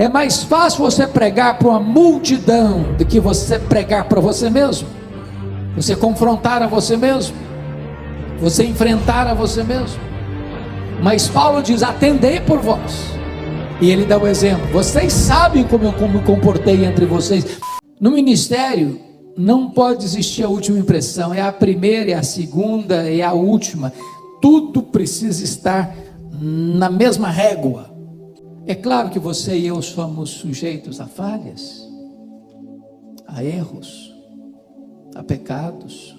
É mais fácil você pregar para uma multidão do que você pregar para você mesmo. Você confrontar a você mesmo. Você enfrentar a você mesmo. Mas Paulo diz: atendei por vós. E ele dá o exemplo: vocês sabem como eu me comportei entre vocês. No ministério não pode existir a última impressão. É a primeira, é a segunda, é a última. Tudo precisa estar na mesma régua. É claro que você e eu somos sujeitos a falhas, a erros, a pecados.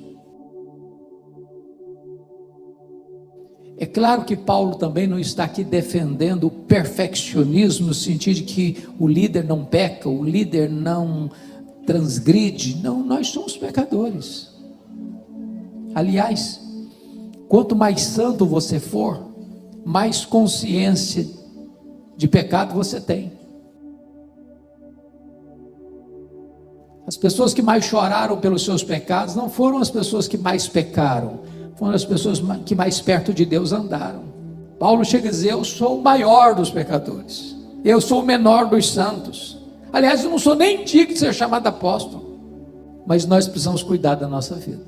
É claro que Paulo também não está aqui defendendo o perfeccionismo, no sentido de que o líder não peca, o líder não transgride. Não, nós somos pecadores. Aliás, quanto mais santo você for, mais consciência de pecado você tem. As pessoas que mais choraram pelos seus pecados não foram as pessoas que mais pecaram, foram as pessoas que mais perto de Deus andaram. Paulo chega a dizer: eu sou o maior dos pecadores, eu sou o menor dos santos. Aliás, eu não sou nem digno de ser chamado apóstolo. Mas nós precisamos cuidar da nossa vida,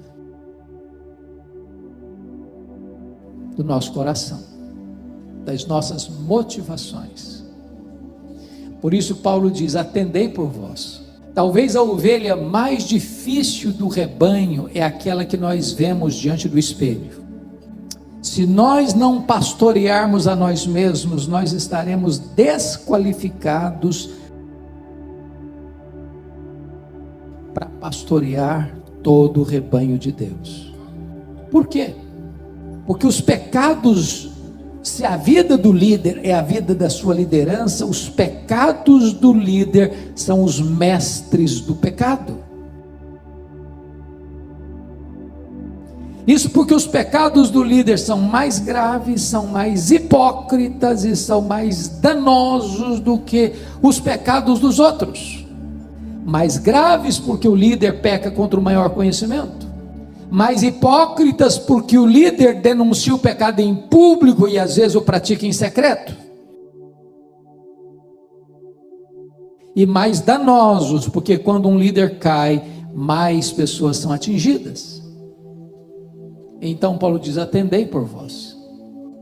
do nosso coração, das nossas motivações. Por isso Paulo diz: atendei por vós. Talvez a ovelha mais difícil do rebanho é aquela que nós vemos diante do espelho. Se nós não pastorearmos a nós mesmos, nós estaremos desqualificados para pastorear todo o rebanho de Deus. Por quê? Porque os pecados, se a vida do líder é a vida da sua liderança, os pecados do líder são os mestres do pecado. Isso porque os pecados do líder são mais graves, são mais hipócritas e são mais danosos do que os pecados dos outros. Mais graves porque o líder peca contra o maior conhecimento. Mais hipócritas porque o líder denuncia o pecado em público e às vezes o pratica em secreto. E mais danosos porque quando um líder cai, mais pessoas são atingidas. Então Paulo diz: atendei por vós,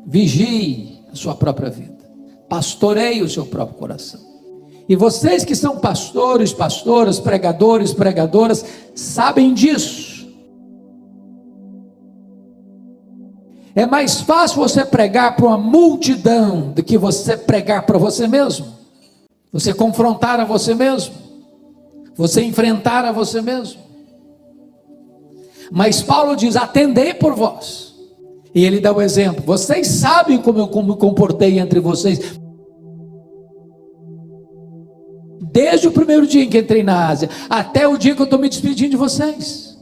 vigie a sua própria vida, pastoreie o seu próprio coração. E vocês que são pastores, pastoras, pregadores, pregadoras, sabem disso. É mais fácil você pregar para uma multidão do que você pregar para você mesmo. Você confrontar a você mesmo. Você enfrentar a você mesmo. Mas Paulo diz: atendei por vós. E ele dá o exemplo: vocês sabem como eu me comportei entre vocês. Desde o primeiro dia em que entrei na Ásia, até o dia que eu estou me despedindo de vocês.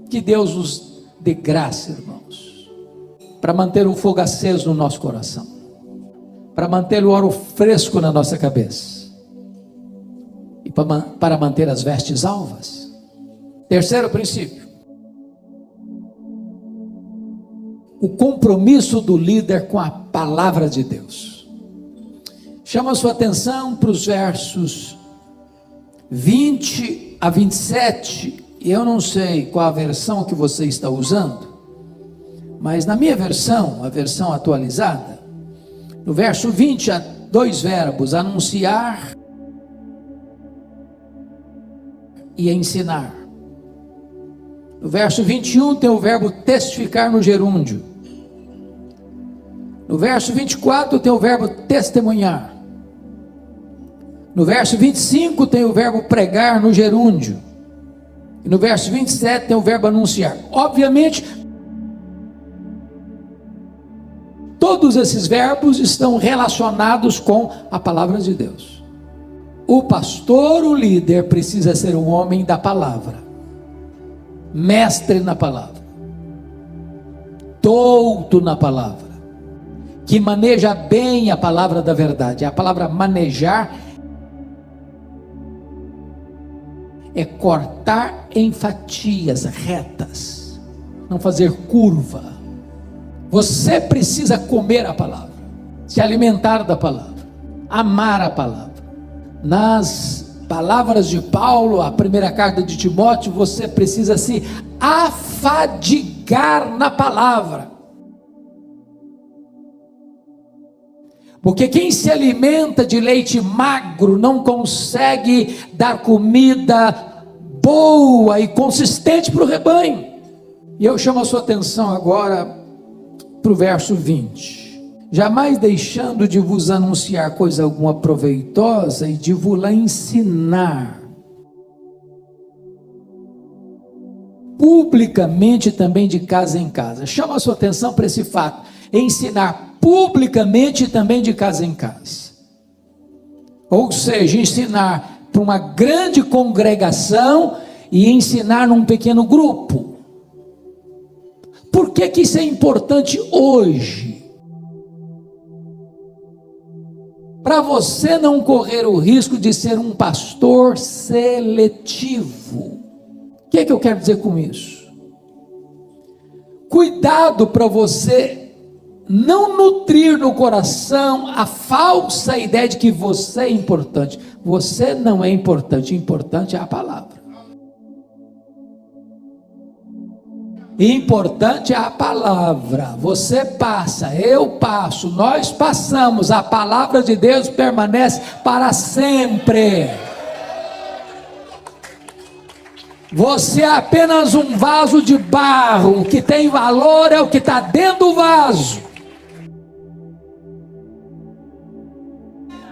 Que Deus nos dê graça, irmãos, para manter o fogo aceso no nosso coração, para manter o óleo fresco na nossa cabeça, e para manter as vestes alvas. Terceiro princípio: o compromisso do líder com a palavra de Deus. Chama a sua atenção para os versos 20 a 27. E eu não sei qual a versão que você está usando, mas na minha versão, a versão atualizada, no verso 20 há dois verbos: anunciar e ensinar. No verso 21 tem o verbo testificar no gerúndio. No verso 24 tem o verbo testemunhar. No verso 25 tem o verbo pregar no gerúndio. E no verso 27 tem o verbo anunciar. Obviamente, todos esses verbos estão relacionados com a palavra de Deus. O pastor, o líder, precisa ser um homem da palavra, mestre na palavra, douto na palavra, que maneja bem a palavra da verdade. A palavra manejar é cortar em fatias retas, não fazer curva. Você precisa comer a palavra, se alimentar da palavra. amar a palavra. Nas palavras de Paulo, a primeira carta de Timóteo, você precisa se afadigar na palavra. Porque quem se alimenta de leite magro não consegue dar comida boa e consistente para o rebanho. E eu chamo a sua atenção agora para o verso 20. Jamais deixando de vos anunciar coisa alguma proveitosa e de vos lá ensinar publicamente também de casa em casa. Chama a sua atenção para esse fato. Ensinar publicamente também de casa em casa. Ou seja, ensinar para uma grande congregação e ensinar num pequeno grupo. Por que que isso é importante hoje? Para você não correr o risco de ser um pastor seletivo. O que é que eu quero dizer com isso? Cuidado para você não nutrir no coração a falsa ideia de que você é importante. Você não é importante, importante é a palavra. Importante é a palavra. Você passa, eu passo, nós passamos, a palavra de Deus permanece para sempre. Você é apenas um vaso de barro. O que tem valor é o que está dentro do vaso.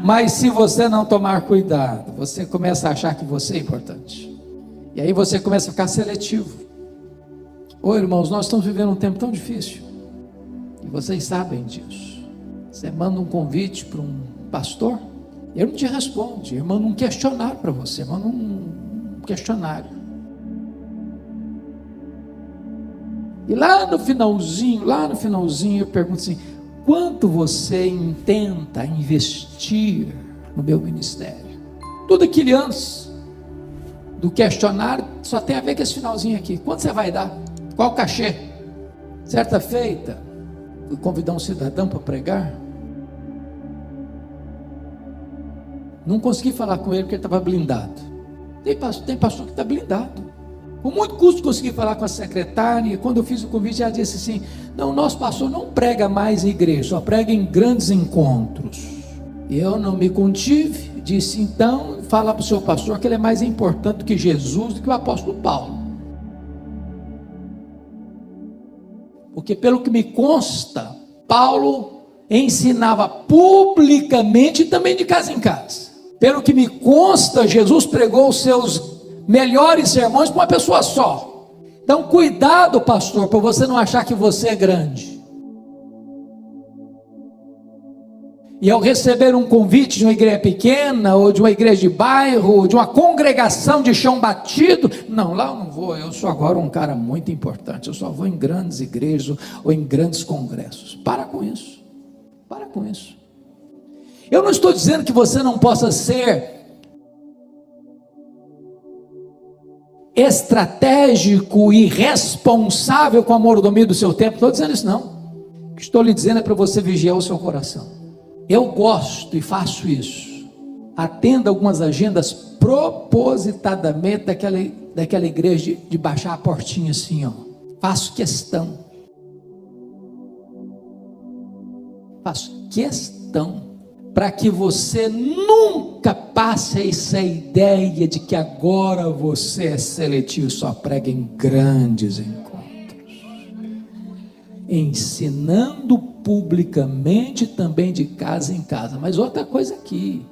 Mas se você não tomar cuidado, você começa a achar que você é importante. E aí você começa a ficar seletivo. Ô irmãos, nós estamos vivendo um tempo tão difícil. E vocês sabem disso. Você manda um convite para um pastor, ele não te responde. Ele manda um questionário para você. Manda um questionário. E lá no finalzinho eu pergunto assim: quanto você intenta investir no meu ministério? Tudo aquilo antes do questionário só tem a ver com esse finalzinho aqui. Quanto você vai dar? Qual o cachê? Certa feita, fui convidar um cidadão para pregar. Não consegui falar com ele porque ele estava blindado. Tem pastor que está blindado. Com muito custo consegui falar com a secretária. Quando eu fiz o convite, ela disse assim: não, nosso pastor não prega mais em igreja, só prega em grandes encontros. E eu não me contive, disse: então fala para o seu pastor que ele é mais importante do que Jesus, do que o apóstolo Paulo. Porque pelo que me consta, Paulo ensinava publicamente e também de casa em casa. Pelo que me consta, Jesus pregou os seus melhores sermões para uma pessoa só. Então cuidado, pastor, para você não achar que você é grande. E ao receber um convite de uma igreja pequena, ou de uma igreja de bairro, ou de uma congregação de chão batido, não, lá eu não vou, eu sou agora um cara muito importante, eu só vou em grandes igrejas ou em grandes congressos. Para com isso. Para com isso. Eu não estou dizendo que você não possa ser estratégico e responsável com a mordomia do seu tempo. Não estou dizendo isso não. O que estou lhe dizendo é para você vigiar o seu coração. Eu gosto e faço isso. Atenda algumas agendas propositadamente daquela igreja de baixar a portinha assim, ó. Faço questão. Faço questão para que você nunca passe essa ideia de que agora você é seletivo e só prega em grandes encontros. Ensinando publicamente também de casa em casa. Mas outra coisa aqui,